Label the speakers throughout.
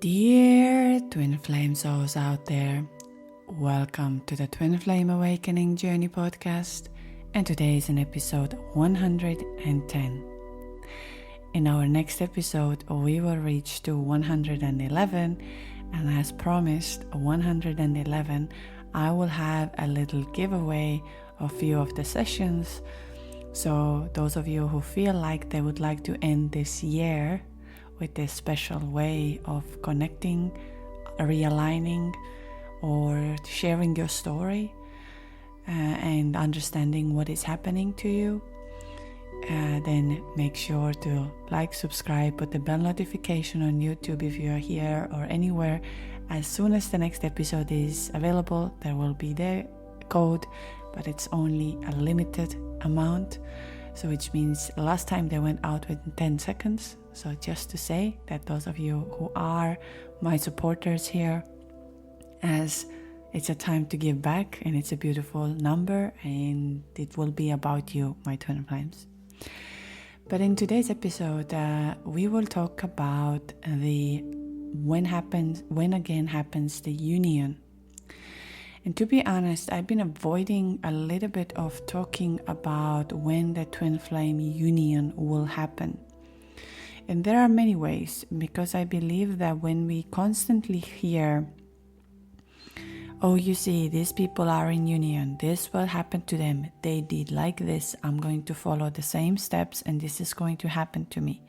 Speaker 1: Dear Twin Flame souls out there, welcome to the Twin Flame Awakening Journey podcast, and today is an episode 110. In our next episode, we will reach to 111, and as promised, 111, I will have a little giveaway of a few of the sessions. So those of you who feel like they would like to end this year with this special way of connecting, realigning, or sharing your story and understanding what is happening to you, then make sure to like, subscribe, put the bell notification on YouTube if you are here or anywhere. As soon as the next episode is available, there will be the code, but it's only a limited amount. So which means last time they went out within 10 seconds. So just to say that those of you who are my supporters here, as it's a time to give back and it's a beautiful number and it will be about you, my twin flames. But in today's episode, we will talk about the when again happens the union. And to be honest, I've been avoiding a little bit of talking about when the twin flame union will happen. And there are many ways, because I believe that when we constantly hear, oh, you see, these people are in union, this will happen to them, they did like this, I'm going to follow the same steps and this is going to happen to me.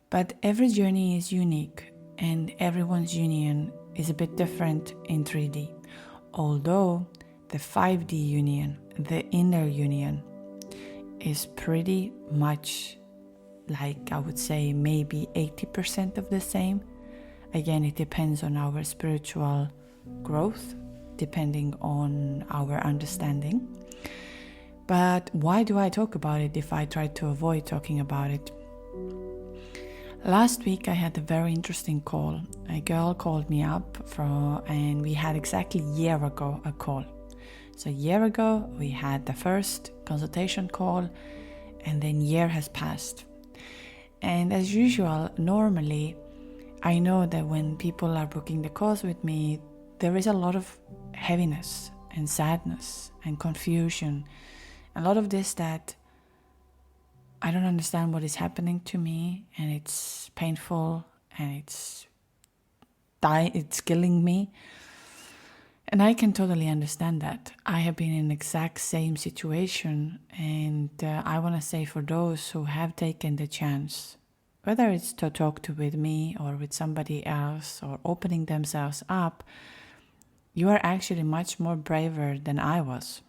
Speaker 1: But every journey is unique and everyone's union is a bit different in 3D. Although the 5D union, the inner union, is pretty much like, I would say, maybe 80% of the same. Again, it depends on our spiritual growth, depending on our understanding. But why do I talk about it if I try to avoid talking about it? Last week I had a very interesting call. A girl called me up and we had exactly a year ago a call. So a year ago we had the first consultation call, and then a year has passed. And as usual, normally I know that when people are booking the calls with me, there is a lot of heaviness and sadness and confusion. A lot of this that I don't understand what is happening to me, and it's painful and it's killing me. And I can totally understand that. I have been in the exact same situation, and I want to say for those who have taken the chance, whether it's to talk with me or with somebody else or opening themselves up, you are actually much more braver than I was.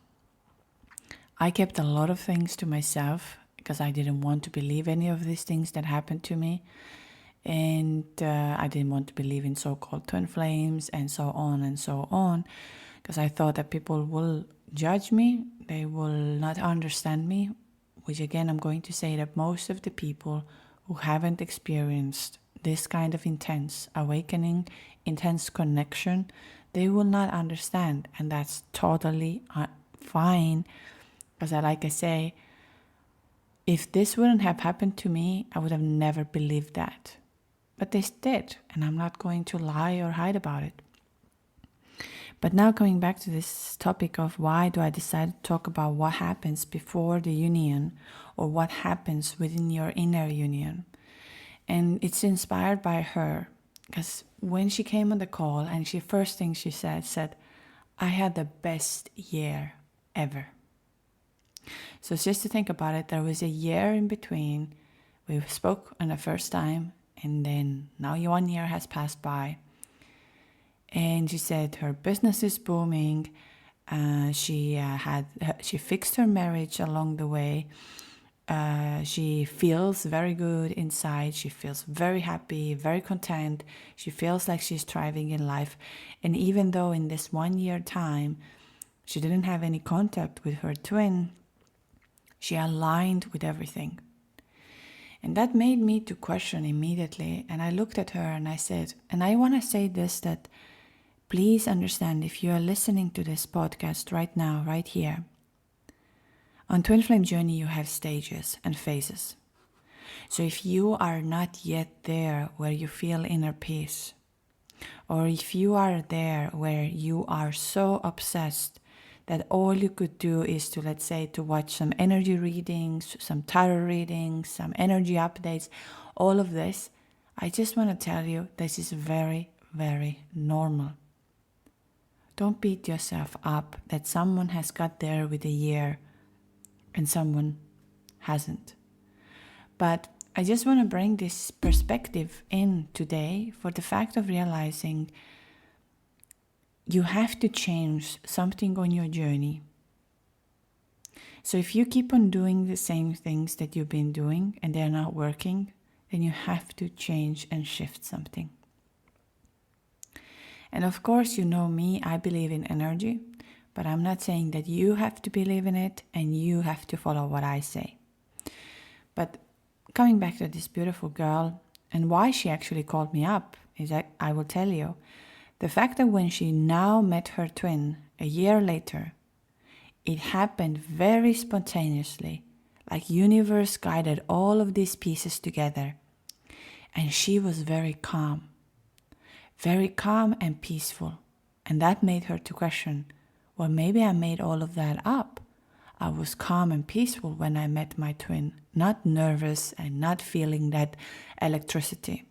Speaker 1: I kept a lot of things to myself because I didn't want to believe any of these things that happened to me. And I didn't want to believe in so-called twin flames and so on, because I thought that people will judge me, they will not understand me, which again, I'm going to say that most of the people who haven't experienced this kind of intense awakening, intense connection, they will not understand, and that's totally fine, because like I say, if this wouldn't have happened to me, I would have never believed that. But this did, and I'm not going to lie or hide about it. But now coming back to this topic of why do I decide to talk about what happens before the union or what happens within your inner union. And it's inspired by her, because when she came on the call and first thing she said, I had the best year ever. So just to think about it, there was a year in between. We spoke on the first time, and then now 1 year has passed by. And she said her business is booming. She fixed her marriage along the way. She feels very good inside. She feels very happy, very content. She feels like she's thriving in life. And even though in this 1 year time, she didn't have any contact with her twin, she aligned with everything. And that made me to question immediately. And I looked at her and I said, and I want to say this, that please understand, if you are listening to this podcast right now, right here, on Twin Flame Journey, you have stages and phases. So if you are not yet there where you feel inner peace, or if you are there where you are so obsessed that all you could do is to, let's say, to watch some energy readings, some tarot readings, some energy updates, all of this, I just want to tell you this is very, very normal. Don't beat yourself up that someone has got there with a year and someone hasn't. But I just want to bring this perspective in today for the fact of realizing you have to change something on your journey. So if you keep on doing the same things that you've been doing and they're not working, then you have to change and shift something. And of course, you know me, I believe in energy, but I'm not saying that you have to believe in it and you have to follow what I say. But coming back to this beautiful girl and why she actually called me up is that I will tell you, the fact that when she now met her twin a year later, it happened very spontaneously, like universe guided all of these pieces together. And she was very calm and peaceful. And that made her to question, well, maybe I made all of that up. I was calm and peaceful when I met my twin, not nervous and not feeling that electricity.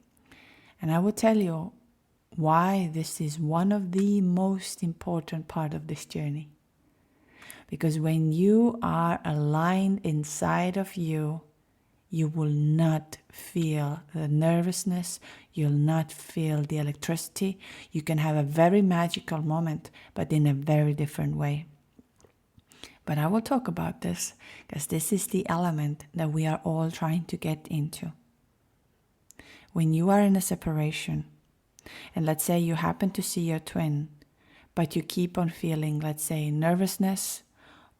Speaker 1: And I will tell you why this is one of the most important part of this journey. Because when you are aligned inside of you, you will not feel the nervousness, you'll not feel the electricity. You can have a very magical moment, but in a very different way. But I will talk about this, because this is the element that we are all trying to get into. When you are in a separation, and let's say you happen to see your twin, but you keep on feeling, let's say, nervousness,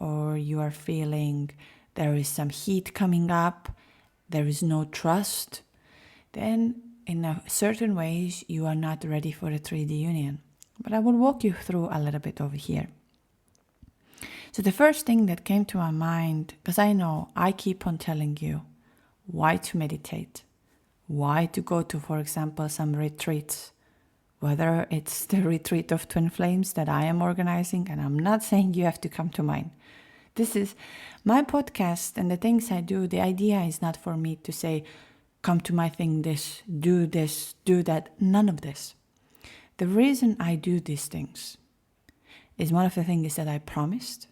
Speaker 1: or you are feeling there is some heat coming up, there is no trust, then in a certain ways you are not ready for a 3D union. But I will walk you through a little bit over here. So the first thing that came to my mind, because I know I keep on telling you why to meditate, why to go to, for example, some retreats, whether it's the retreat of Twin Flames that I am organizing, and I'm not saying you have to come to mine. This is my podcast and the things I do. The idea is not for me to say, come to my thing, this, do that, none of this. The reason I do these things is one of the things that I promised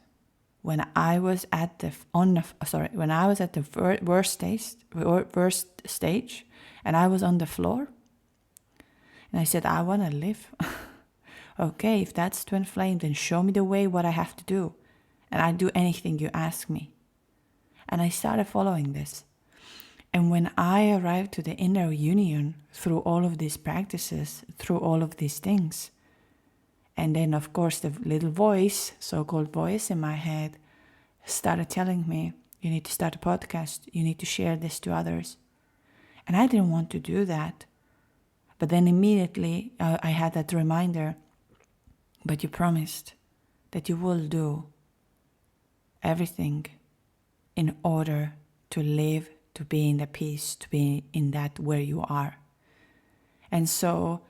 Speaker 1: when I was at the worst stage and I was on the floor. And I said, I want to live. Okay, if that's Twin Flame, then show me the way, what I have to do. And I do anything you ask me. And I started following this. And when I arrived to the inner union through all of these practices, through all of these things, and then of course the little voice, so-called voice in my head, started telling me, you need to start a podcast, you need to share this to others. And I didn't want to do that. But then immediately I had that reminder, but you promised that you will do everything in order to live, to be in the peace, to be in that where you are. And so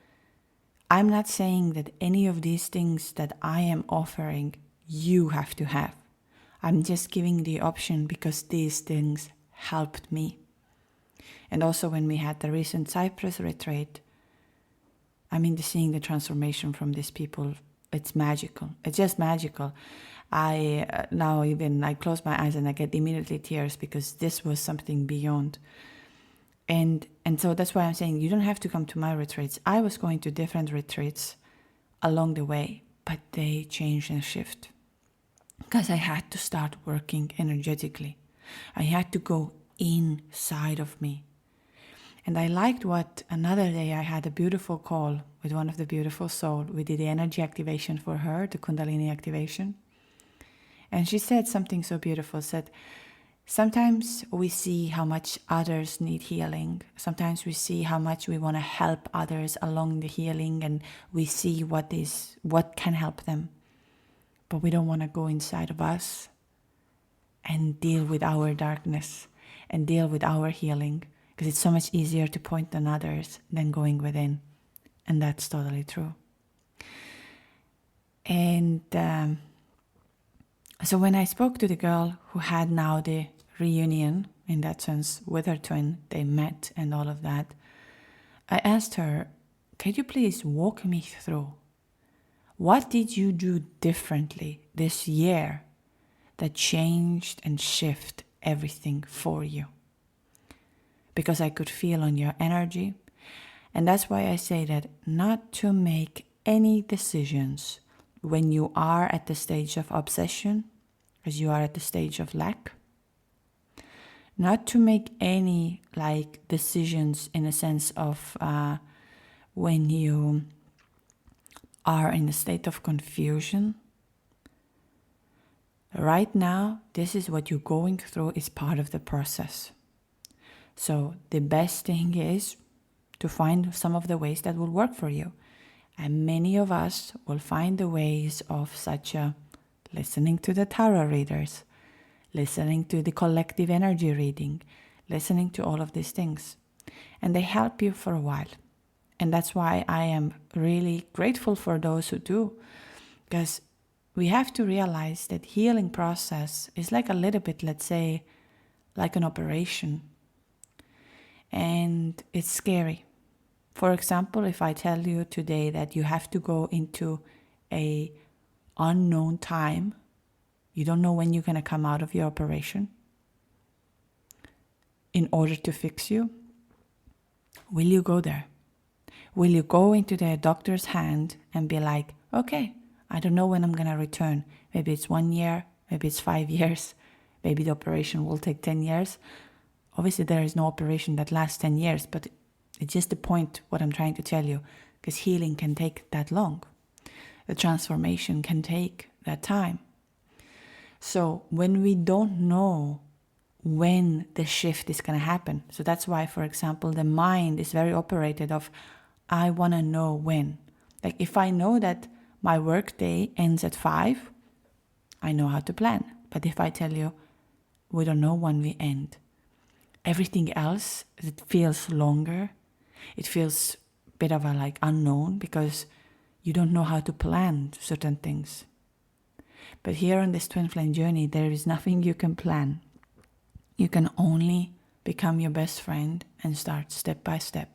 Speaker 1: I'm not saying that any of these things that I am offering you have to have. I'm just giving the option because these things helped me. And also when we had the recent Cyprus retreat, seeing the transformation from these people, it's magical. It's just magical. I close my eyes and I get immediately tears because this was something beyond. And so that's why I'm saying you don't have to come to my retreats. I was going to different retreats along the way, but they change and shift. Because I had to start working energetically. I had to go inside of me. And I liked what another day I had a beautiful call with one of the beautiful souls. We did the energy activation for her, the Kundalini activation. And she said something so beautiful, said, sometimes we see how much others need healing. Sometimes we see how much we want to help others along the healing and we see what can help them. But we don't want to go inside of us and deal with our darkness and deal with our healing, because it's so much easier to point on others than going within. And that's totally true. And so when I spoke to the girl who had now the reunion, in that sense, with her twin, they met and all of that, I asked her, could you please walk me through, what did you do differently this year that changed and shifted everything for you? Because I could feel on your energy. And that's why I say that not to make any decisions when you are at the stage of obsession, because you are at the stage of lack. Not to make any decisions in a sense of when you are in a state of confusion. Right now, this is what you're going through, is part of the process. So the best thing is to find some of the ways that will work for you. And many of us will find the ways of such a listening to the tarot readers, listening to the collective energy reading, listening to all of these things. And they help you for a while. And that's why I am really grateful for those who do. Because we have to realize that healing process is like a little bit, let's say, like an operation. And it's scary. For example, if I tell you today that you have to go into a unknown time, you don't know when you're going to come out of your operation in order to fix you, will you go there? Will you go into the doctor's hand and be like, okay, I don't know when I'm going to return. Maybe it's 1 year, maybe it's 5 years, maybe the operation will take 10 years. Obviously, there is no operation that lasts 10 years, but it's just the point, what I'm trying to tell you, because healing can take that long. The transformation can take that time. So when we don't know when the shift is going to happen, so that's why, for example, the mind is very operated of, I want to know when. Like if I know that my work day ends at 5, I know how to plan. But if I tell you, we don't know when we end, everything else, it feels longer. It feels a bit of a unknown, because you don't know how to plan certain things. But here on this twin flame journey, there is nothing you can plan. You can only become your best friend and start step by step.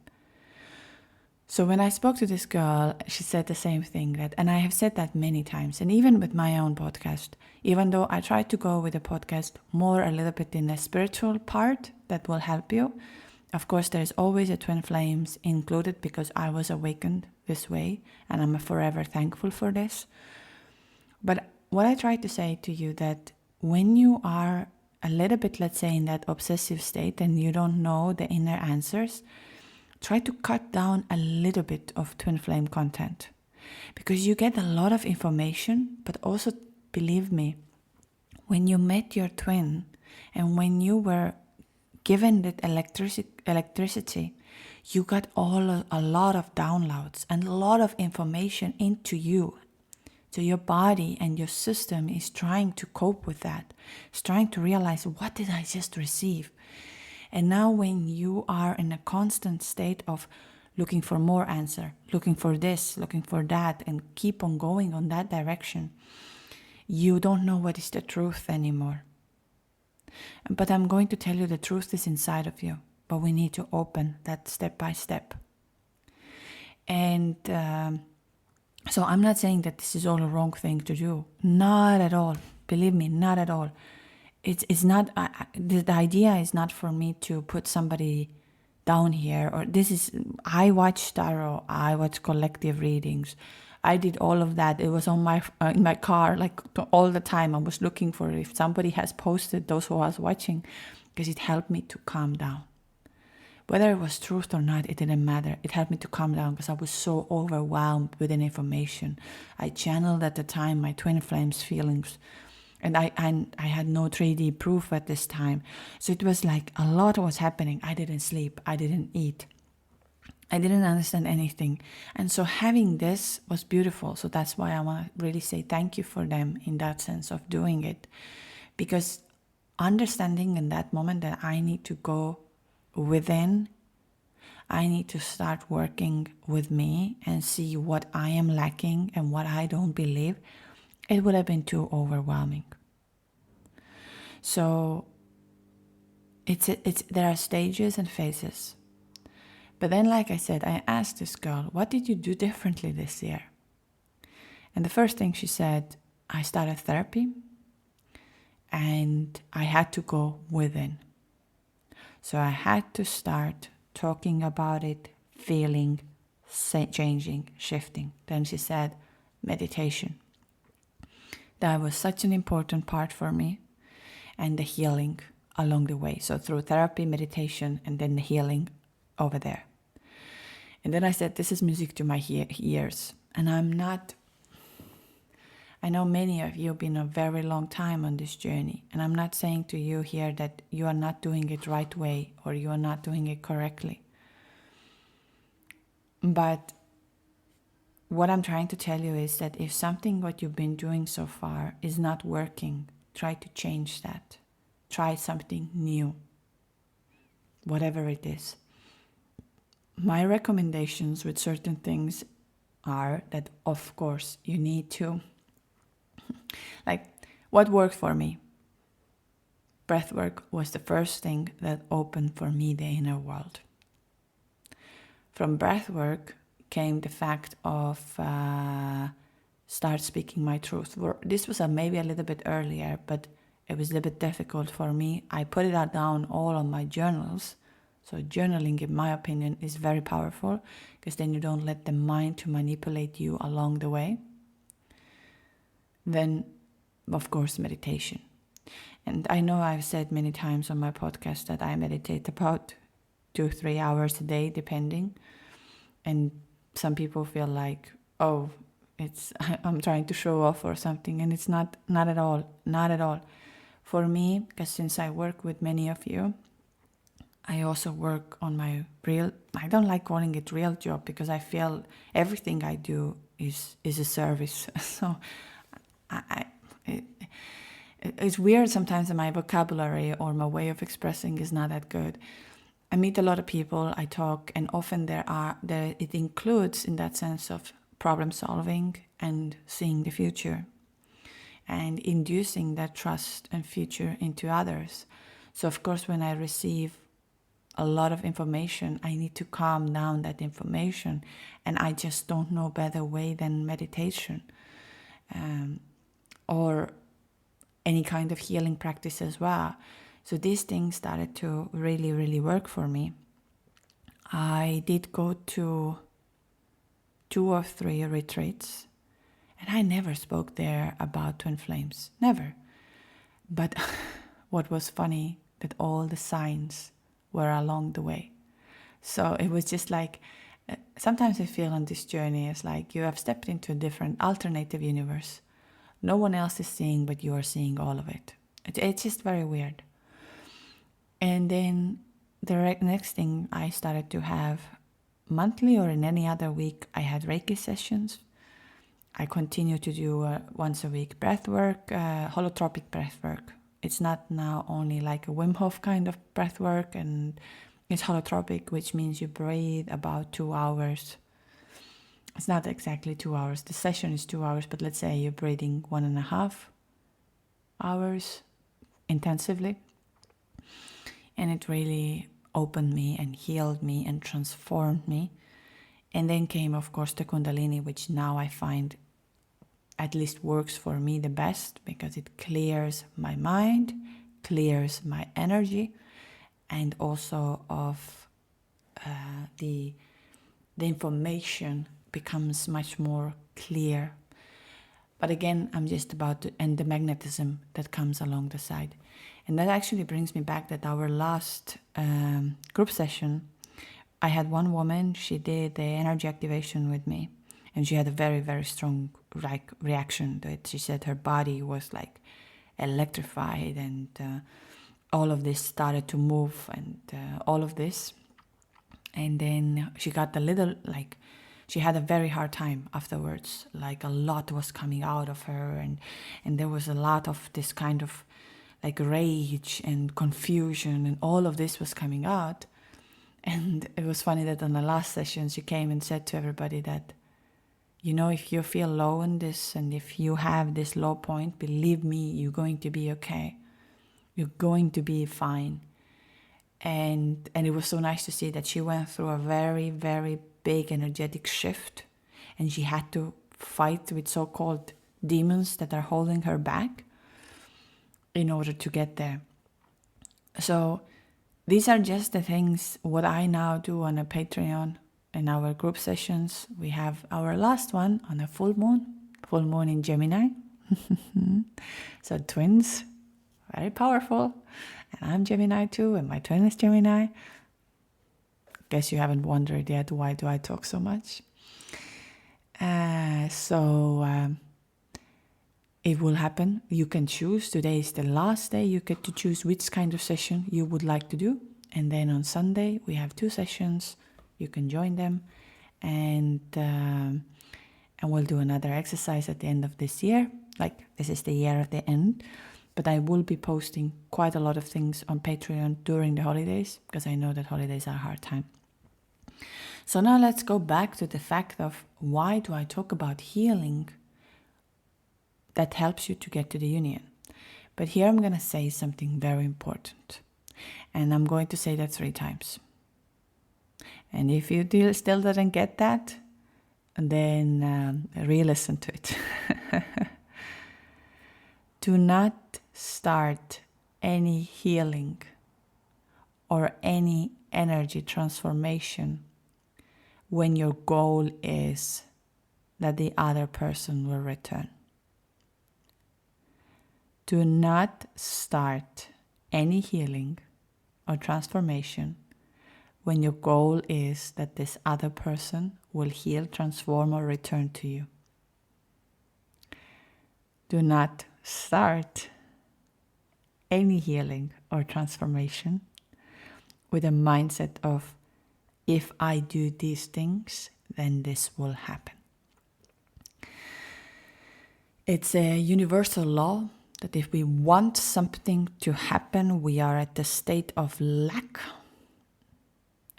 Speaker 1: So when I spoke to this girl, she said the same thing, and I have said that many times, and even with my own podcast, even though I try to go with the podcast more a little bit in the spiritual part that will help you. Of course, there's always a twin flames included, because I was awakened this way, and I'm forever thankful for this. But what I try to say to you, that when you are a little bit, let's say, in that obsessive state and you don't know the inner answers, try to cut down a little bit of twin flame content, because you get a lot of information. But also, believe me, when you met your twin and when you were given that electricity, you got a lot of downloads and a lot of information into you. So your body and your system is trying to cope with that. It's trying to realize, what did I just receive? And now when you are in a constant state of looking for more answer, looking for this, looking for that, and keep on going on that direction, you don't know what is the truth anymore. But I'm going to tell you, the truth is inside of you, but we need to open that step by step. And so I'm not saying that this is all a wrong thing to do. Not at all. Believe me, not at all. It's not. The idea is not for me to put somebody down here. Or this is. I watch tarot. I watch collective readings. I did all of that. It was on my in my car all the time. I was looking for if somebody has posted those who was watching, because it helped me to calm down. Whether it was truth or not, it didn't matter. It helped me to calm down, because I was so overwhelmed with the information. I channeled at the time my twin flames feelings, and I had no 3D proof at this time. So it was like a lot was happening. I didn't sleep. I didn't eat. I didn't understand anything. And so having this was beautiful. So that's why I want to really say thank you for them in that sense of doing it. Because understanding in that moment that I need to go within. I need to start working with me and see what I am lacking and what I don't believe. It would have been too overwhelming. So there are stages and phases. But then, like I said, I asked this girl, what did you do differently this year? And the first thing she said, I started therapy and I had to go within. So I had to start talking about it, feeling, changing, shifting. Then she said, meditation. That was such an important part for me, and the healing along the way. So through therapy, meditation, and then the healing over there. And then I said, this is music to my ears. And I know many of you have been a very long time on this journey. And I'm not saying to you here that you are not doing it right way or you are not doing it correctly. But what I'm trying to tell you is that if something what you've been doing so far is not working, try to change that. Try something new, whatever it is. My recommendations with certain things are that, of course, you need to, like, what worked for me? Breathwork was the first thing that opened for me the inner world. From breathwork came the fact of start speaking my truth. This was maybe a little bit earlier, but it was a little bit difficult for me. I put it down all on my journals. So journaling, in my opinion, is very powerful because then you don't let the mind to manipulate you along the way. Then, of course, meditation. And I know I've said many times on my podcast that I meditate about 2-3 hours a day, depending. And some people feel like, oh, I'm trying to show off or something. And it's not at all. For me, because since I work with many of you, I also work on my I don't like calling it real job because I feel everything I do is a service. So it's weird sometimes that my vocabulary or my way of expressing is not that good. I meet a lot of people, I talk, and often it includes in that sense of problem solving and seeing the future and inducing that trust and future into others. So of course, when I receive a lot of information, I need to calm down that information, and I just don't know better way than meditation or any kind of healing practice as well. So these things started to really, really work for me. I did go to 2 or 3 retreats, and I never spoke there about twin flames, never. But what was funny, that all the signs were along the way. So it was just like, sometimes I feel on this journey, it's like you have stepped into a different alternative universe. No one else is seeing, but you are seeing all of it. It's just very weird. And then the next thing, I started to have monthly or in any other week, I had Reiki sessions. I continue to do once a week breath work, holotropic breath work. It's not now only like a Wim Hof kind of breath work, and it's holotropic, which means you breathe about 2 hours. It's not exactly 2 hours. The session is 2 hours, but let's say you're breathing 1.5 hours intensively. And it really opened me and healed me and transformed me. And then came, of course, the Kundalini, which now I find at least works for me the best because it clears my mind, clears my energy, and also of the information becomes much more clear. But again, I'm just about to end the magnetism that comes along the side. And that actually brings me back that our last group session, I had one woman, she did the energy activation with me. And she had a very, very strong reaction to it. She said her body was like electrified, and all of this started to move, and all of this. And then she got she had a very hard time afterwards. Like a lot was coming out of her, and there was a lot of this kind of like rage and confusion, and all of this was coming out. And it was funny that on the last session she came and said to everybody that, if you feel low in this and if you have this low point, believe me, you're going to be okay. You're going to be fine. And it was so nice to see that she went through a very, very big energetic shift, and she had to fight with so-called demons that are holding her back in order to get there. So these are just the things what I now do on a Patreon. In our group sessions, we have our last one on a full moon in Gemini. So twins, very powerful. And I'm Gemini too, and my twin is Gemini. Guess you haven't wondered yet, why do I talk so much? It will happen. You can choose. Today is the last day. You get to choose which kind of session you would like to do. And then on Sunday, we have 2 sessions. You can join them. And we'll do another exercise at the end of this year. Like, this is the year of the end. But I will be posting quite a lot of things on Patreon during the holidays, because I know that holidays are a hard time. So now let's go back to the fact of, why do I talk about healing that helps you to get to the union? But here I'm going to say something very important. And I'm going to say that 3 times. And if you still didn't get that, then re-listen to it. Do not start any healing or any energy transformation when your goal is that the other person will return. Do not start any healing or transformation when your goal is that this other person will heal, transform, or return to you. Do not start any healing or transformation with a mindset of, if I do these things, then this will happen. It's a universal law that if we want something to happen, we are at the state of lack.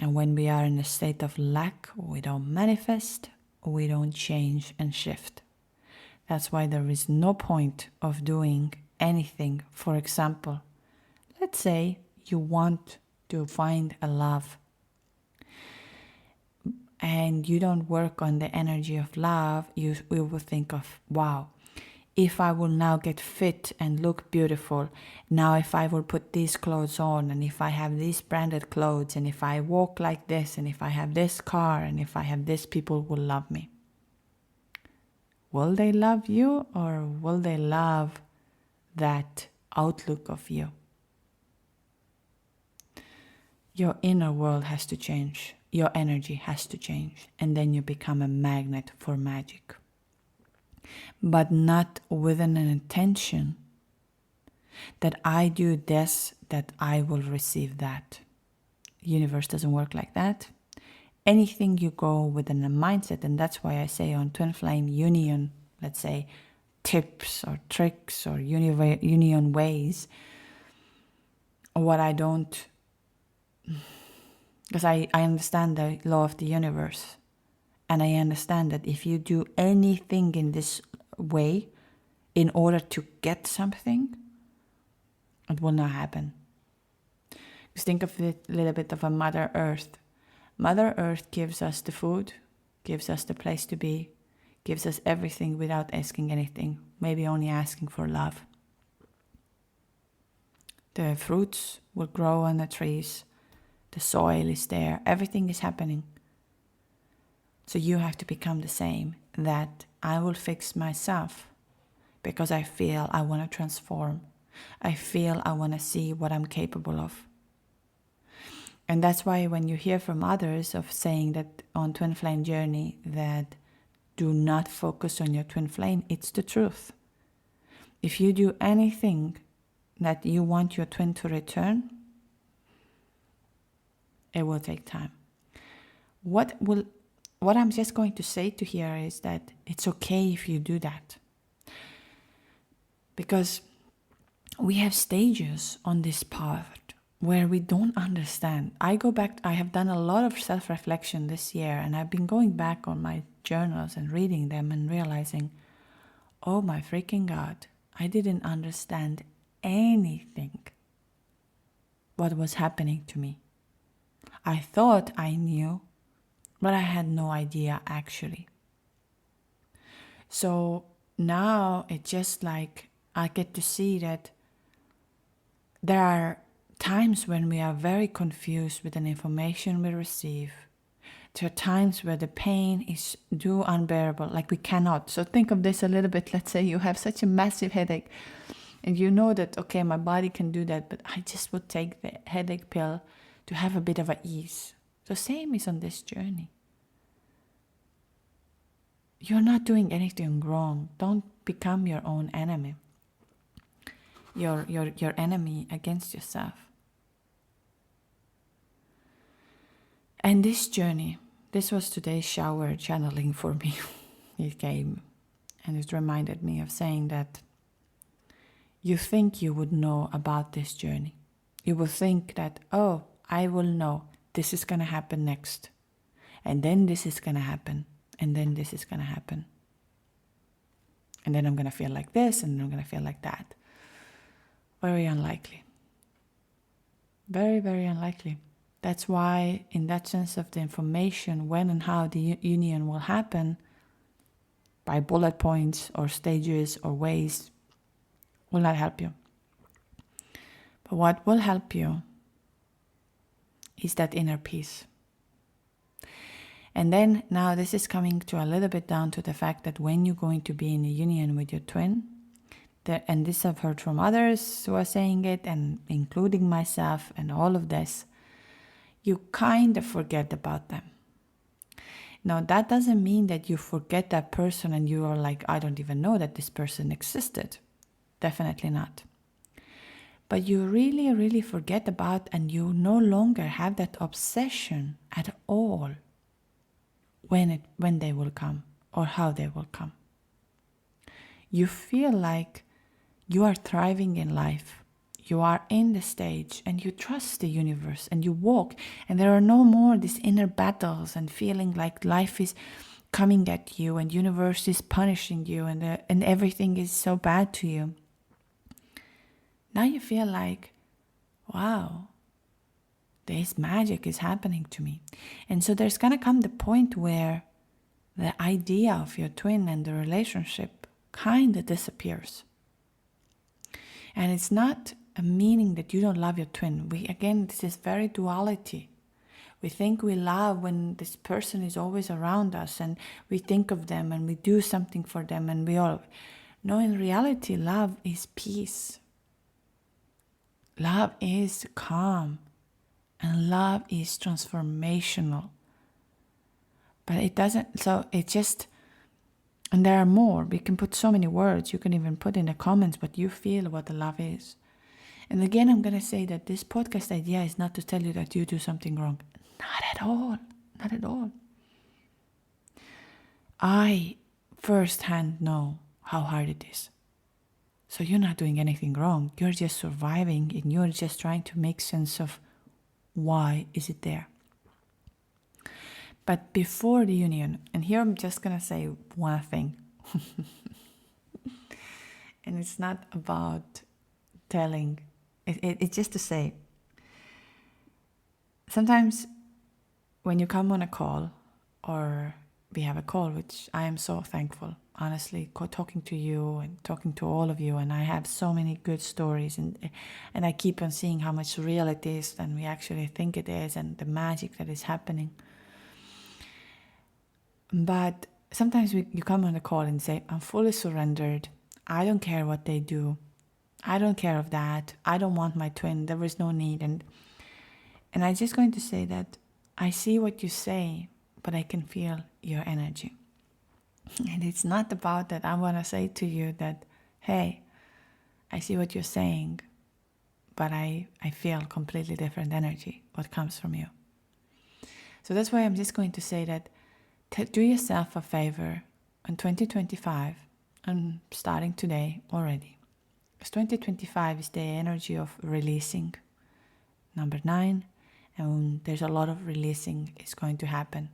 Speaker 1: And when we are in a state of lack, we don't manifest, we don't change and shift. That's why there is no point of doing anything. For example, let's say you want to find a love and you don't work on the energy of love. You will think of, wow, if I will now get fit and look beautiful, now if I will put these clothes on, and if I have these branded clothes, and if I walk like this, and if I have this car, and if I have this, people will love me. Will they love you, or will they love that outlook of you? Your inner world has to change. Your energy has to change. And then you become a magnet for magic. But not with an intention that I do this, that I will receive that. The universe doesn't work like that. Anything you go with a mindset, and that's why I say on Twin Flame Union, let's say tips or tricks or union ways, what I don't, because I understand the law of the universe. And I understand that if you do anything in this way in order to get something, it will not happen. Just think of it a little bit of a Mother Earth. Mother Earth gives us the food, gives us the place to be, gives us everything without asking anything, maybe only asking for love. The fruits will grow on the trees, the soil is there, everything is happening. So you have to become the same, that I will fix myself because I feel I want to transform. I feel I want to see what I'm capable of. And that's why when you hear from others of saying that on Twin Flame Journey that do not focus on your twin flame, it's the truth. If you do anything that you want your twin to return, it will take time. What I'm just going to say to here is that it's okay if you do that. Because we have stages on this path where we don't understand. I have done a lot of self-reflection this year, and I've been going back on my journals and reading them and realizing, oh my freaking God, I didn't understand anything what was happening to me. I thought I knew, but I had no idea actually. So now it's just like I get to see that there are times when we are very confused with the information we receive. There are times where the pain is too unbearable, like we cannot. So think of this a little bit. Let's say you have such a massive headache and you know that, okay, my body can do that, but I just would take the headache pill to have a bit of ease. So same is on this journey. You're not doing anything wrong. Don't become your own enemy. Your enemy against yourself. And this journey, this was today's shower channeling for me. It came and it reminded me of saying that you think you would know about this journey. You will think that, oh, I will know this is going to happen next. And then this is going to happen. And then this is going to happen. And then I'm going to feel like this, and then I'm going to feel like that. Very unlikely. Very, very unlikely. That's why, in that sense of the information, when and how the union will happen, by bullet points or stages or ways, will not help you. But what will help you is that inner peace. And then now this is coming to a little bit down to the fact that when you're going to be in a union with your twin, and this I've heard from others who are saying it, and including myself and all of this, you kind of forget about them. Now that doesn't mean that you forget that person and you are like, I don't even know that this person existed. Definitely not. But you really, really forget about, and you no longer have that obsession at all when they will come or how they will come. You feel like you are thriving in life. You are in the stage and you trust the universe and you walk, and there are no more these inner battles and feeling like life is coming at you and universe is punishing you and everything is so bad to you. Now you feel like, wow, this magic is happening to me. And so there's going to come the point where the idea of your twin and the relationship kind of disappears. And it's not a meaning that you don't love your twin. This is very duality. We think we love when this person is always around us and we think of them and we do something for them and we all... No, in reality, love is peace. Love is calm. And love is transformational. But it doesn't, so it just, and there are more. We can put so many words. You can even put in the comments what you feel what the love is. And again, I'm going to say that this podcast idea is not to tell you that you do something wrong. Not at all. Not at all. I firsthand know how hard it is. So you're not doing anything wrong. You're just surviving and you're just trying to make sense of why is it there. But before the union, and here I'm just going to say one thing. And it's not about telling, it's just to say, sometimes when you come on a call, or we have a call, which I am so thankful, honestly, talking to you and talking to all of you, and I have so many good stories, and I keep on seeing how much real it is than we actually think it is, and the magic that is happening. But sometimes you come on the call and say, I'm fully surrendered. I don't care what they do. I don't care of that. I don't want my twin. There is no need. And I'm just going to say that I see what you say, but I can feel your energy. And it's not about that. I want to say to you that, hey, I see what you're saying, but I feel completely different energy, what comes from you. So that's why I'm just going to say that do yourself a favor in 2025, and starting today already. Because 2025 is the energy of releasing. Number 9, and there's a lot of releasing is going to happen.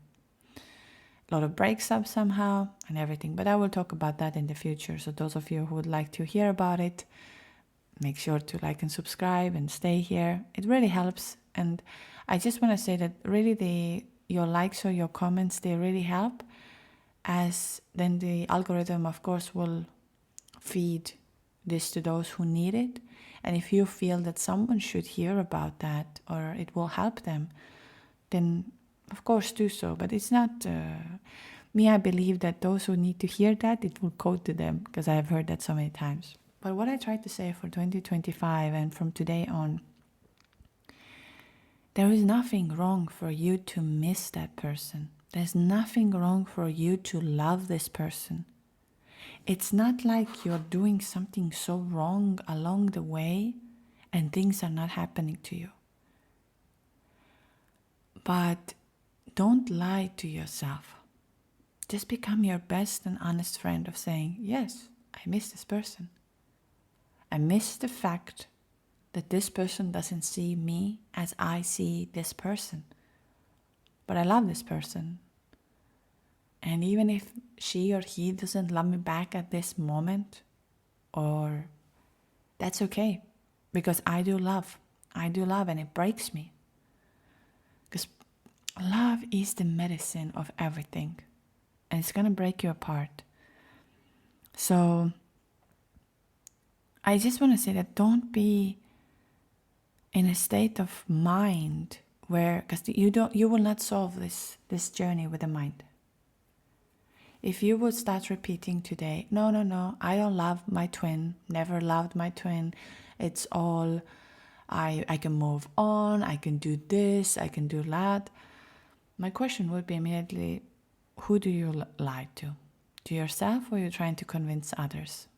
Speaker 1: A lot of breaks up somehow and everything, but I will talk about that in the future. So those of you who would like to hear about it, make sure to like and subscribe and stay here. It really helps. And I just want to say that really your likes or your comments, they really help, as then the algorithm, of course, will feed this to those who need it. And if you feel that someone should hear about that or it will help them, then of course do so. But it's not me. I believe that those who need to hear that, it will go to them, because I have heard that so many times. But what I try to say for 2025 and from today on, there is nothing wrong for you to miss that person. There's nothing wrong for you to love this person. It's not like you're doing something so wrong along the way and things are not happening to you. But don't lie to yourself. Just become your best and honest friend of saying, yes, I miss this person. I miss the fact that this person doesn't see me as I see this person. But I love this person. And even if she or he doesn't love me back at this moment, or that's okay, because I do love and it breaks me. Because love is the medicine of everything, and it's going to break you apart. So I just want to say that don't be in a state of mind where, because you will not solve this journey with the mind. If you would start repeating today, no, I don't love my twin, never loved my twin, it's all, I can move on, I can do this, I can do that. My question would be immediately, who do you lie to? To yourself, or are you trying to convince others?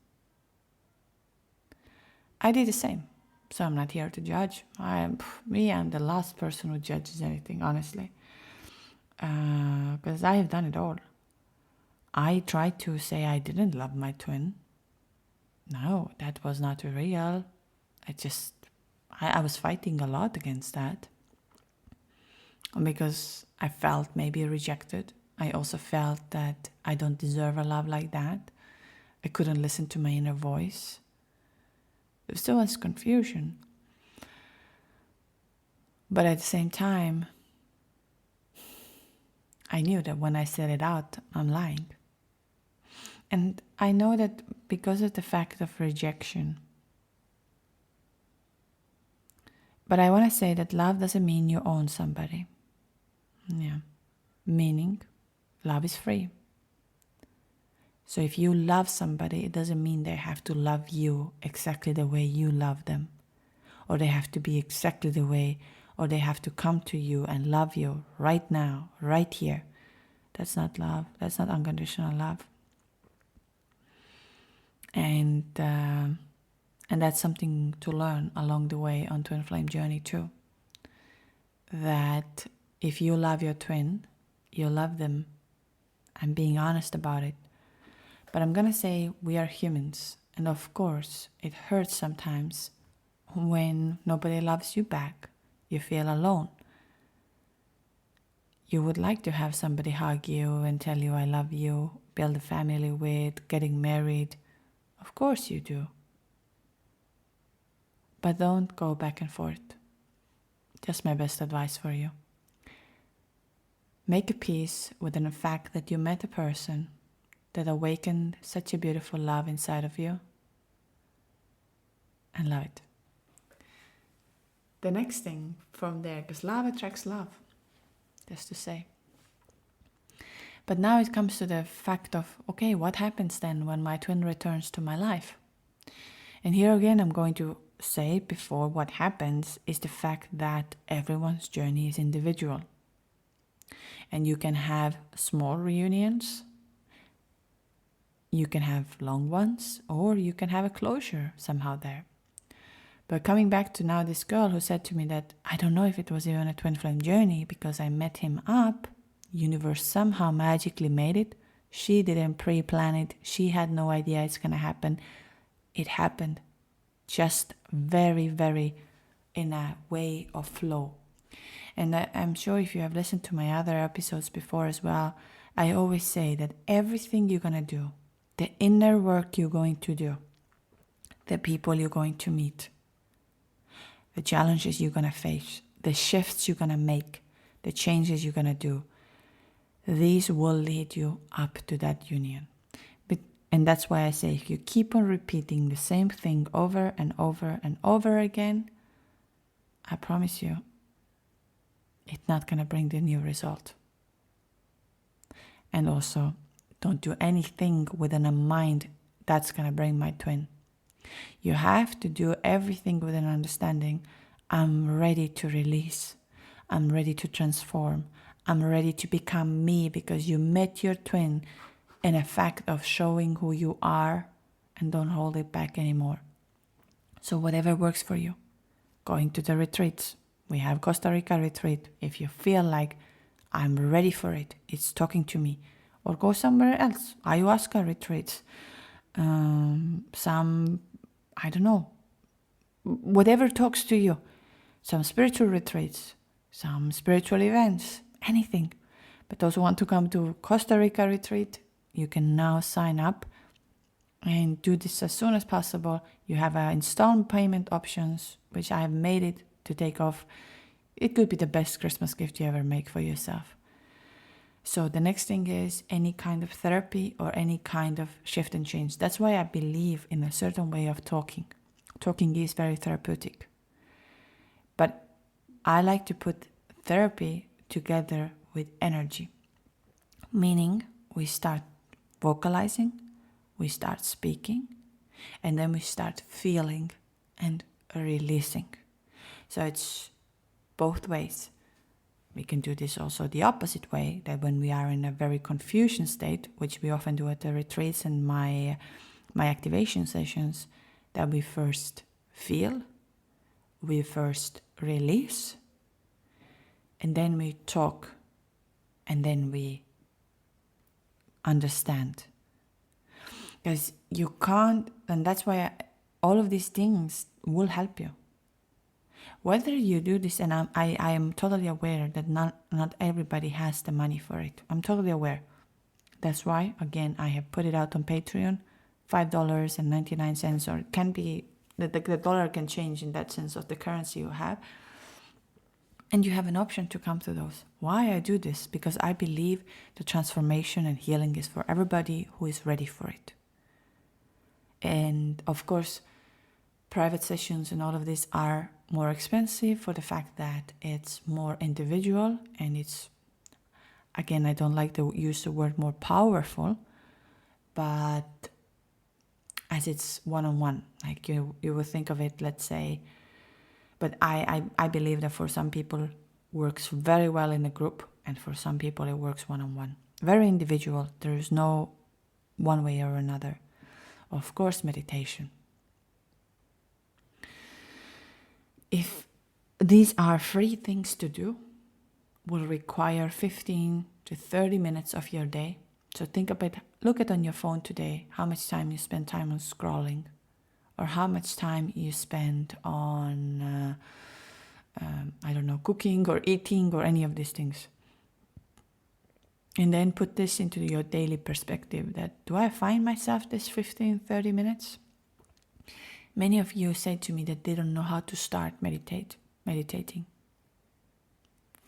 Speaker 1: I did the same, so I'm not here to judge. I'm the last person who judges anything, honestly. Because I have done it all. I tried to say I didn't love my twin. No, that was not real. I was fighting a lot against that. Because I felt maybe rejected. I also felt that I don't deserve a love like that. I couldn't listen to my inner voice. There still was confusion. But at the same time, I knew that when I said it out, I'm lying. And I know that because of the fact of rejection. But I want to say that love doesn't mean you own somebody. Yeah. Meaning, love is free. So if you love somebody, it doesn't mean they have to love you exactly the way you love them. Or they have to be exactly the way, or they have to come to you and love you right now, right here. That's not love. That's not unconditional love. And that's something to learn along the way on Twin Flame journey too. That if you love your twin, you love them. I'm being honest about it. But I'm going to say we are humans. And of course, it hurts sometimes when nobody loves you back. You feel alone. You would like to have somebody hug you and tell you I love you, build a family with, getting married. Of course you do. But don't go back and forth. Just my best advice for you. Make a peace with the fact that you met a person that awakened such a beautiful love inside of you, and love it. The next thing from there, because love attracts love, just to say. But now it comes to the fact of, okay, what happens then when my twin returns to my life? And here again, I'm going to say before what happens is the fact that everyone's journey is individual. And you can have small reunions, you can have long ones, or you can have a closure somehow there. But coming back to now this girl who said to me that I don't know if it was even a twin flame journey because I met him up, universe somehow magically made it. She didn't pre-plan it. She had no idea it's going to happen. It happened. just very, very in a way of flow. And I'm sure if you have listened to my other episodes before as well, I always say that everything you're going to do, the inner work you're going to do, the people you're going to meet, the challenges you're going to face, the shifts you're going to make, the changes you're going to do, these will lead you up to that union. And that's why I say if you keep on repeating the same thing over and over and over again, I promise you, it's not going to bring the new result. And also, don't do anything within a mind that's going to bring my twin. You have to do everything with an understanding. I'm ready to release. I'm ready to transform. I'm ready to become me, because you met your twin in a fact of showing who you are, and don't hold it back anymore. So whatever works for you. Going to the retreats. We have Costa Rica retreat. If you feel like I'm ready for it, it's talking to me. Or go somewhere else. Ayahuasca retreats. Some, I don't know, whatever talks to you. Some spiritual retreats. Some spiritual events. Anything. But those who want to come to Costa Rica retreat, you can now sign up and do this as soon as possible. You have installment payment options, which I have made it to take off. It could be the best Christmas gift you ever make for yourself. So the next thing is any kind of therapy or any kind of shift and change. That's why I believe in a certain way of talking. Talking is very therapeutic. But I like to put therapy together with energy. Meaning we start vocalizing, we start speaking, and then we start feeling and releasing. So it's both ways. We can do this also the opposite way, that when we are in a very confusion state, which we often do at the retreats and my activation sessions, that we first feel, we first release, and then we talk, and then we understand. Because you can't, and that's why all of these things will help you. Whether you do this, and I am totally aware that not everybody has the money for it. I'm totally aware. That's why, again, I have put it out on Patreon, $5.99, or it can be, the dollar can change in that sense of the currency you have. And you have an option to come to those. Why I do this? Because I believe the transformation and healing is for everybody who is ready for it. And of course, private sessions and all of this are more expensive for the fact that it's more individual, and it's, again, I don't like to use the word more powerful, but as it's one-on-one, like you will think of it, let's say, but I believe that for some people works very well in a group, and for some people it works one-on-one. Very individual. There is no one way or another. Of course, meditation. If these are free things to do, will require 15 to 30 minutes of your day. So think about, look at on your phone today, how much time you spend time on scrolling, or how much time you spend on, I don't know, cooking or eating or any of these things. And then put this into your daily perspective, that do I find myself this 15, 30 minutes? Many of you say to me that they don't know how to start meditating.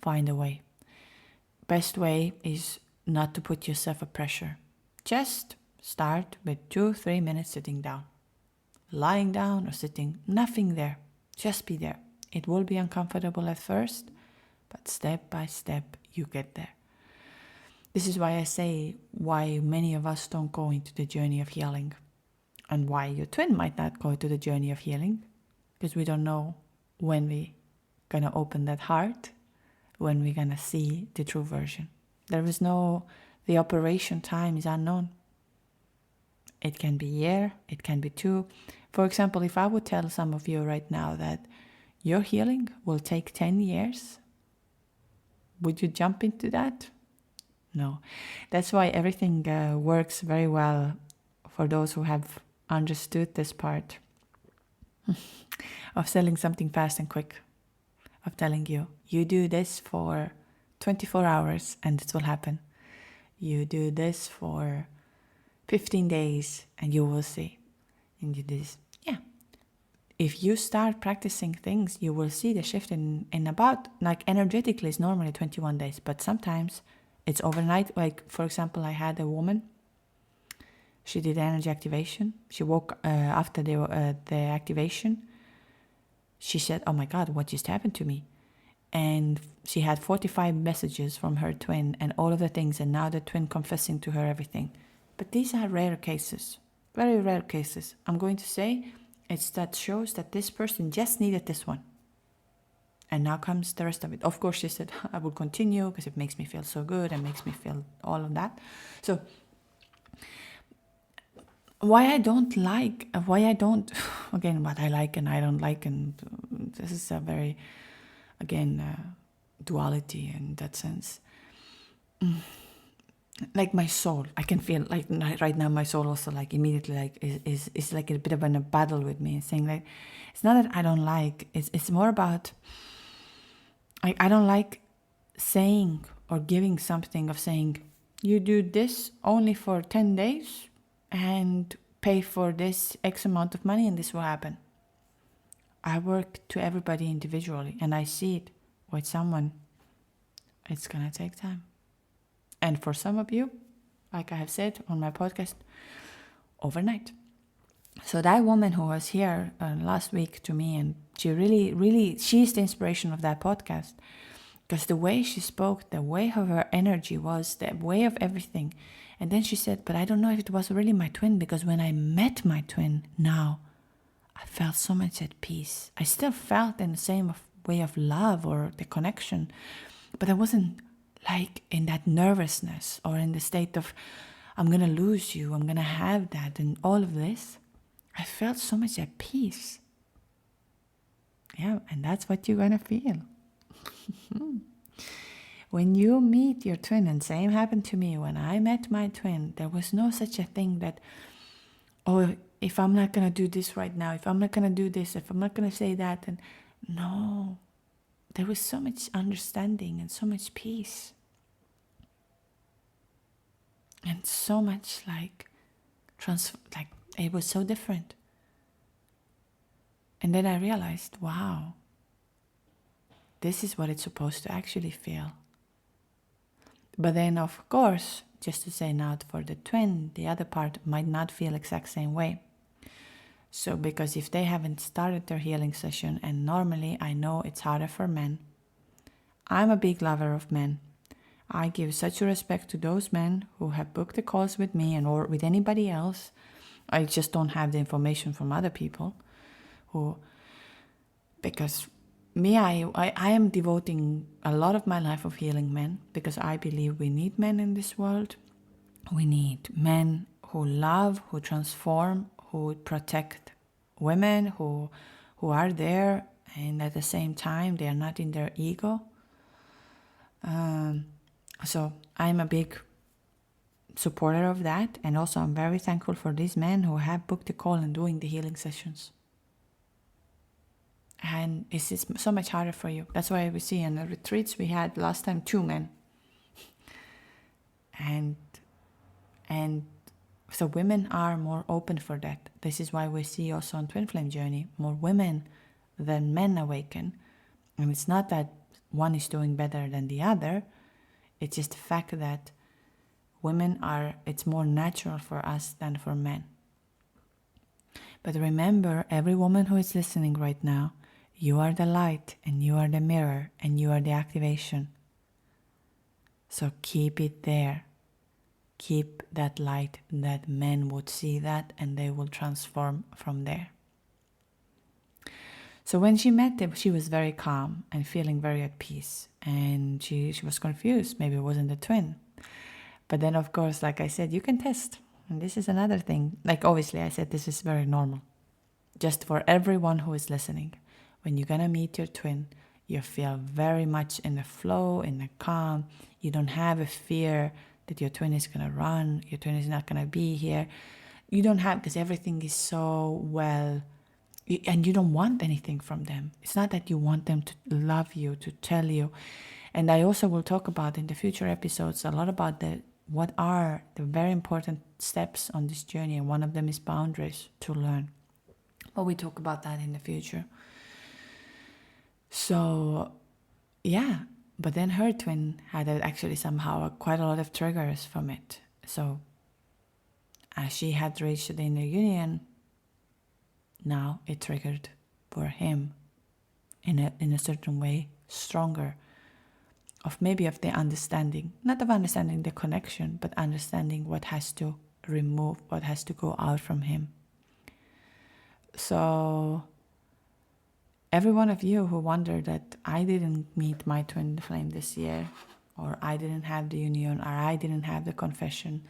Speaker 1: Find a way. Best way is not to put yourself a pressure. Just start with 2-3 minutes sitting down. Lying down or sitting, nothing there. Just be there. It will be uncomfortable at first, but step by step you get there. This is why I say why many of us don't go into the journey of healing, and why your twin might not go to the journey of healing, because we don't know when we're going to open that heart, when we're going to see the true version. The operation time is unknown. It can be a year, it can be 2. For example, if I would tell some of you right now that your healing will take 10 years, would you jump into that? No. That's why everything works very well for those who have understood this part. of selling something fast and quick, of telling you, you do this for 24 hours and this will happen. You do this for 15 days and you will see. And you do this. Yeah. If you start practicing things, you will see the shift in about, like energetically, it's normally 21 days, but sometimes it's overnight. Like, for example, I had a woman, she did energy activation. She woke after the activation. She said, oh my God, what just happened to me? And she had 45 messages from her twin and all of the things, and now the twin confessing to her everything. But these are rare cases, very rare cases. I'm going to say that shows that this person just needed this one. And now comes the rest of it. Of course, she said, I will continue because it makes me feel so good and makes me feel all of that. So why I don't, again, what I like and I don't like, and this is a very, again, duality in that sense. Like my soul, I can feel like right now my soul also like immediately like is like a bit of a battle with me, saying like, it's not that I don't like, it's more about, I don't like saying or giving something of saying, you do this only for 10 days and pay for this X amount of money and this will happen. I work to everybody individually, and I see it with someone. It's gonna take time. And for some of you, like I have said on my podcast, overnight. So that woman who was here last week to me, and she really, she's the inspiration of that podcast. Because the way she spoke, the way of her energy was, the way of everything. And then she said, but I don't know if it was really my twin, because when I met my twin now, I felt so much at peace. I still felt in the same way of love or the connection, but I wasn't like in that nervousness or in the state of, I'm going to lose you, I'm going to have that, and all of this. I felt so much at peace. Yeah, and that's what you're going to feel. When you meet your twin, and same happened to me when I met my twin, there was no such a thing that, oh, if I'm not going to do this right now, if I'm not going to do this, if I'm not going to say that, and no, there was so much understanding and so much peace. And so much like it was so different. And then I realized, wow, this is what it's supposed to actually feel. But then, of course, just to say now for the twin, the other part might not feel exact same way. So because if they haven't started their healing session, and normally I know it's harder for men. I'm a big lover of men. I give such a respect to those men who have booked the calls with me and or with anybody else. I just don't have the information from other people because me, I am devoting a lot of my life of healing men, because I believe we need men in this world. We need men who love, who transform, who protect women, who are there, and at the same time they are not in their ego. So I'm a big supporter of that, and also I'm very thankful for these men who have booked the call and doing the healing sessions. And it's so much harder for you. That's why we see in the retreats we had last time 2 men. And so women are more open for that. This is why we see also on Twin Flame Journey more women than men awaken. And it's not that one is doing better than the other. It's just the fact that it's more natural for us than for men. But remember, every woman who is listening right now, you are the light, and you are the mirror, and you are the activation. So keep it there. Keep that light, that men would see that, and they will transform from there. So when she met him, she was very calm and feeling very at peace. And she was confused. Maybe it wasn't the twin. But then, of course, like I said, you can test. And this is another thing. Like, obviously, I said this is very normal. Just for everyone who is listening. When you're going to meet your twin, you feel very much in the flow, in the calm. You don't have a fear that your twin is going to run. Your twin is not going to be here. You don't have, because everything is so well. And you don't want anything from them. It's not that you want them to love you, to tell you. And I also will talk about in the future episodes a lot about what are the very important steps on this journey. And one of them is boundaries to learn. But we talk about that in the future. So, yeah. But then her twin had actually somehow quite a lot of triggers from it. So, as she had reached the inner union, now it triggered for him in a certain way stronger of the understanding, not of understanding the connection, but understanding what has to remove, what has to go out from him. So every one of you who wondered that I didn't meet my twin flame this year, or I didn't have the union, or I didn't have the confession,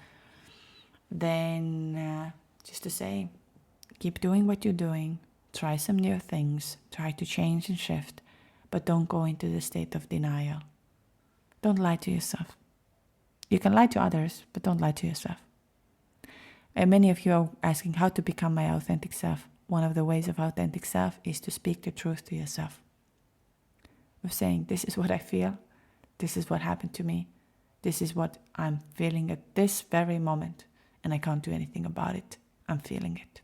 Speaker 1: then just to say, keep doing what you're doing, try some new things, try to change and shift, but don't go into the state of denial. Don't lie to yourself. You can lie to others, but don't lie to yourself. And many of you are asking how to become my authentic self. One of the ways of authentic self is to speak the truth to yourself. Of saying, this is what I feel, this is what happened to me, this is what I'm feeling at this very moment, and I can't do anything about it. I'm feeling it.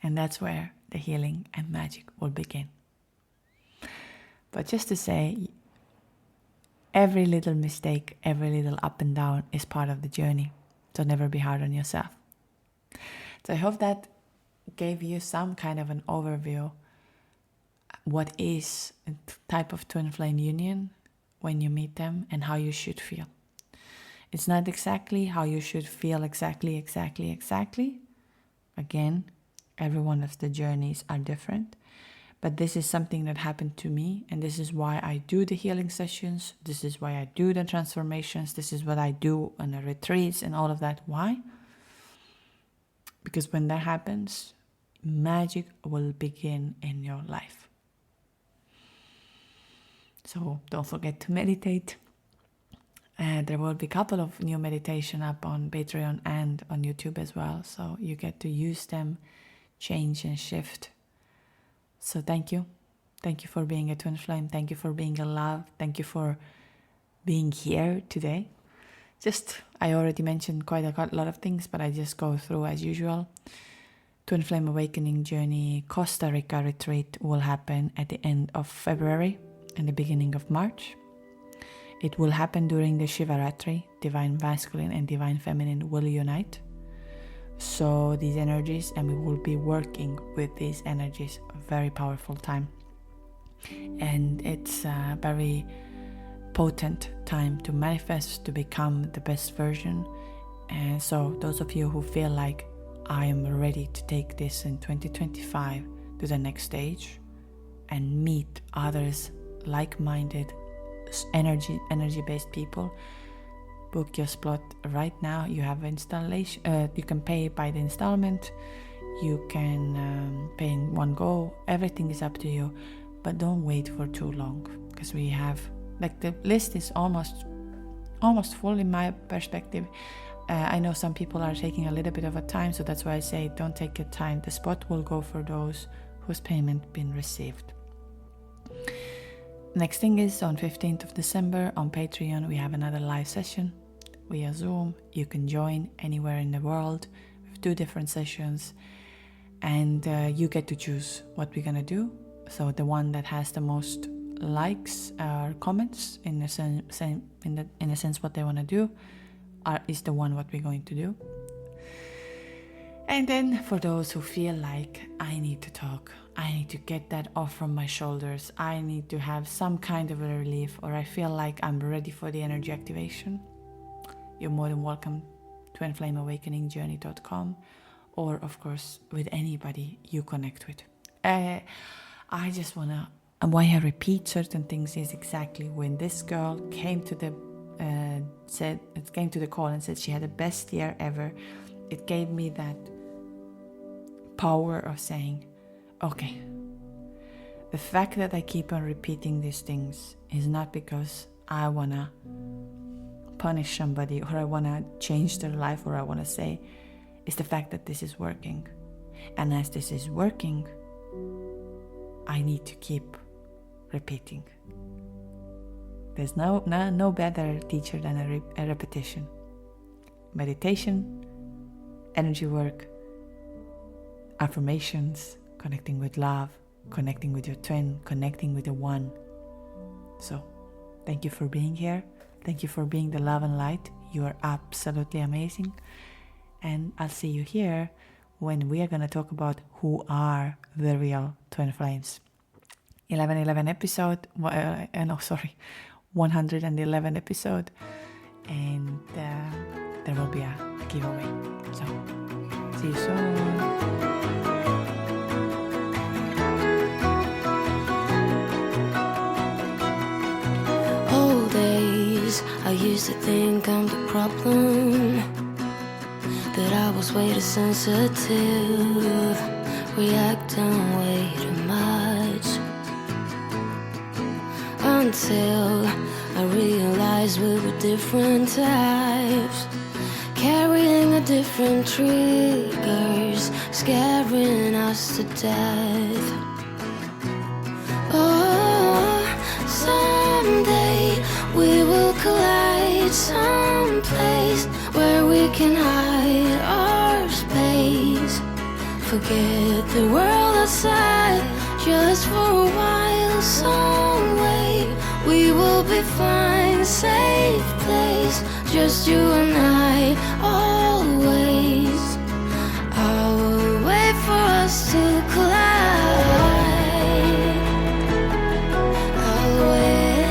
Speaker 1: And that's where the healing and magic will begin. But just to say, every little mistake, every little up and down is part of the journey. So never be hard on yourself. So I hope that gave you some kind of an overview. What is a type of twin flame union when you meet them and how you should feel. It's not exactly how you should feel exactly. Again, every one of the journeys are different. But this is something that happened to me, and this is why I do the healing sessions. This is why I do the transformations. This is what I do on the retreats and all of that. Why? Because when that happens, magic will begin in your life. So don't forget to meditate. There will be a couple of new meditation up on Patreon and on YouTube as well. So you get to use them, change and shift. So thank you. Thank you for being a twin flame. Thank you for being in love. Thank you for being here today. I already mentioned quite a lot of things, but I just go through as usual. Twin Flame Awakening Journey Costa Rica retreat will happen at the end of February and the beginning of March. It will happen during the Shivaratri. Divine Masculine and Divine Feminine will unite. So these energies, and we will be working with these energies, a very powerful time. And it's a very potent time to manifest, to become the best version. And so those of you who feel like I am ready to take this in 2025 to the next stage and meet others like-minded, energy-based people, book your spot right now. You have installation. You can pay by the installment. You can pay in one go. Everything is up to you, but don't wait for too long, because we have the list is almost full in my perspective. I know some people are taking a little bit of a time, so that's why I say don't take your time. The spot will go for those whose payment been received. Next thing is on 15th of December on Patreon, we have another live session via Zoom. You can join anywhere in the world with 2 different sessions, and you get to choose what we're gonna do. So the one that has the most likes or comments in a sense what they want to do is the one what we're going to do. And then for those who feel like I need to talk, I need to get that off from my shoulders, I need to have some kind of a relief, or I feel like I'm ready for the energy activation, you're more than welcome to twinflameawakeningjourney.com, or of course with anybody you connect with. I just want to, and why I repeat certain things is exactly when this girl came to the call and said she had the best year ever. It gave me that power of saying, okay, the fact that I keep on repeating these things is not because I want to punish somebody or I want to change their life, or I want to say, it's the fact that this is working. And as this is working, I need to keep repeating. There's no better teacher than a repetition. Meditation, energy work, affirmations, connecting with love, connecting with your twin, connecting with the one. So, thank you for being here. Thank you for being the love and light. You are absolutely amazing. And I'll see you here when we are going to talk about who are the real twin flames. 111 episode, 111 episode, and there will be a giveaway. So, see you soon.
Speaker 2: Old days, I used to think I'm the problem, that I was way too sensitive, reacting way too much, until I realized we were different types, carrying a different triggers, scaring us to death. Oh, someday we will collide someplace where we can hide our space, forget the world outside just for a while. Some way we will be fine, safe place, just you and I, always. I will wait for us to collide. I'll wait,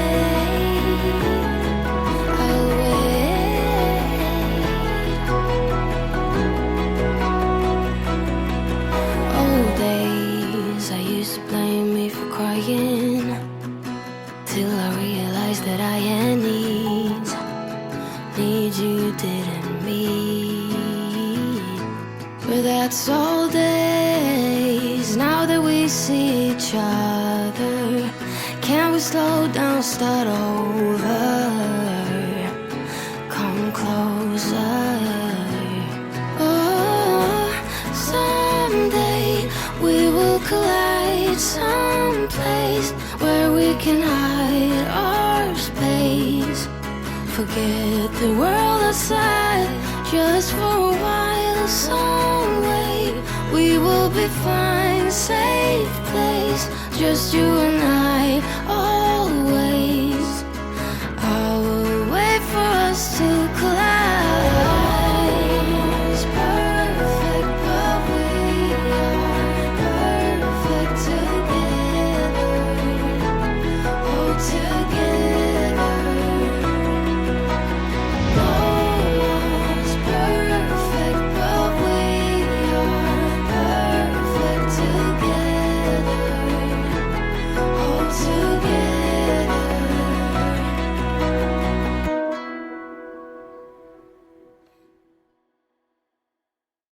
Speaker 2: I'll wait. Old days, I used to blame me for crying, till I realized that I had needs you didn't meet. But that's all days, now that we see each other, can we slow down, start over, come closer. Oh, someday we will collide someplace where we can hide our space, forget the world outside just for a while. Some way we will be fine, safe place, just you and I, always.